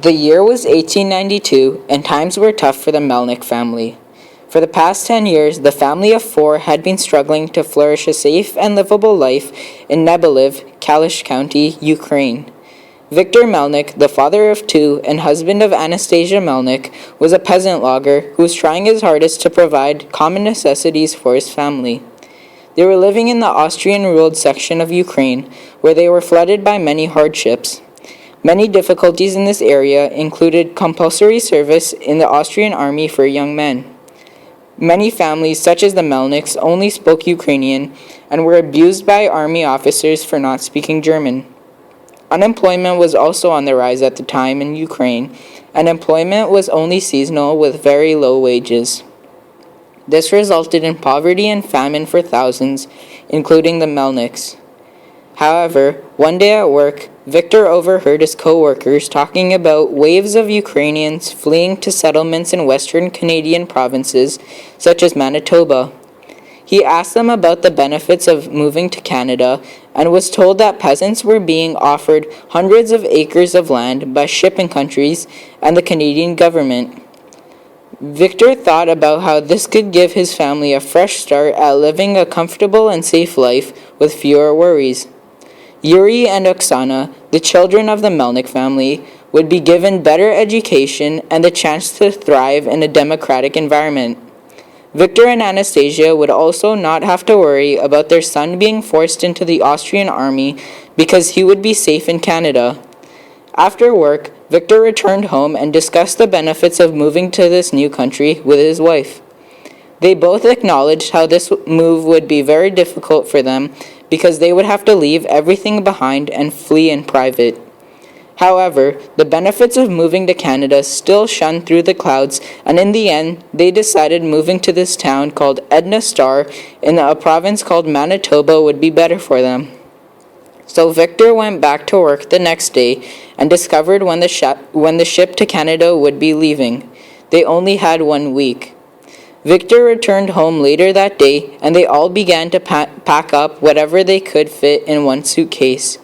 The year was 1892, and times were tough for the Melnyk family. For the past 10 years, the family of four had been struggling to flourish a safe and livable life in Nebyliv, Kalish County, Ukraine. Viktor Melnyk, the father of two and husband of Anastasia Melnyk, was a peasant logger who was trying his hardest to provide common necessities for his family. They were living in the Austrian-ruled section of Ukraine, where they were flooded by many hardships. Many difficulties in this area included compulsory service in the Austrian army for young men. Many families, such as the Melnyks, only spoke Ukrainian and were abused by army officers for not speaking German. Unemployment was also on the rise at the time in Ukraine, and employment was only seasonal with very low wages. This resulted in poverty and famine for thousands, including the Melnyks. However, one day at work, Viktor overheard his co-workers talking about waves of Ukrainians fleeing to settlements in western Canadian provinces, such as Manitoba. He asked them about the benefits of moving to Canada and was told that peasants were being offered hundreds of acres of land by shipping countries and the Canadian government. Viktor thought about how this could give his family a fresh start at living a comfortable and safe life with fewer worries. Yuri and Oksana, the children of the Melnyk family, would be given better education and the chance to thrive in a democratic environment. Viktor and Anastasia would also not have to worry about their son being forced into the Austrian army because he would be safe in Canada. After work, Viktor returned home and discussed the benefits of moving to this new country with his wife. They both acknowledged how this move would be very difficult for them because they would have to leave everything behind and flee in private. However, the benefits of moving to Canada still shone through the clouds, and in the end, they decided moving to this town called Edna Star in a province called Manitoba would be better for them. So Viktor went back to work the next day and discovered when the ship to Canada would be leaving. They only had 1 week. Viktor returned home later that day, and they all began to pack up whatever they could fit in one suitcase.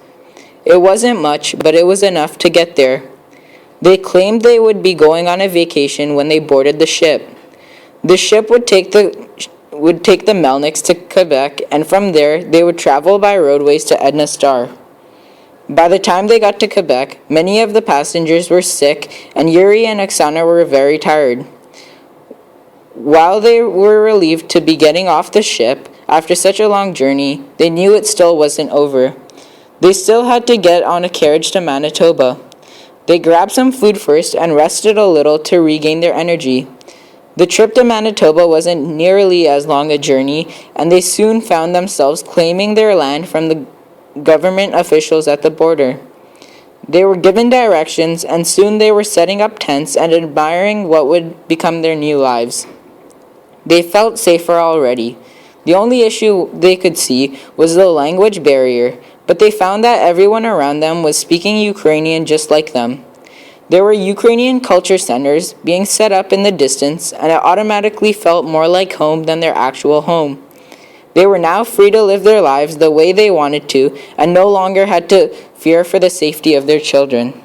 It wasn't much, but it was enough to get there. They claimed they would be going on a vacation when they boarded the ship. The ship would take the Melnyks to Quebec, and from there they would travel by roadways to Edna Star. By the time they got to Quebec, many of the passengers were sick, and Yuri and Oksana were very tired. While they were relieved to be getting off the ship after such a long journey, they knew it still wasn't over. They still had to get on a carriage to Manitoba. They grabbed some food first and rested a little to regain their energy. The trip to Manitoba wasn't nearly as long a journey, and they soon found themselves claiming their land from the government officials at the border. They were given directions, and soon they were setting up tents and admiring what would become their new lives. They felt safer already. The only issue they could see was the language barrier, but they found that everyone around them was speaking Ukrainian just like them. There were Ukrainian culture centers being set up in the distance, and it automatically felt more like home than their actual home. They were now free to live their lives the way they wanted to, and no longer had to fear for the safety of their children.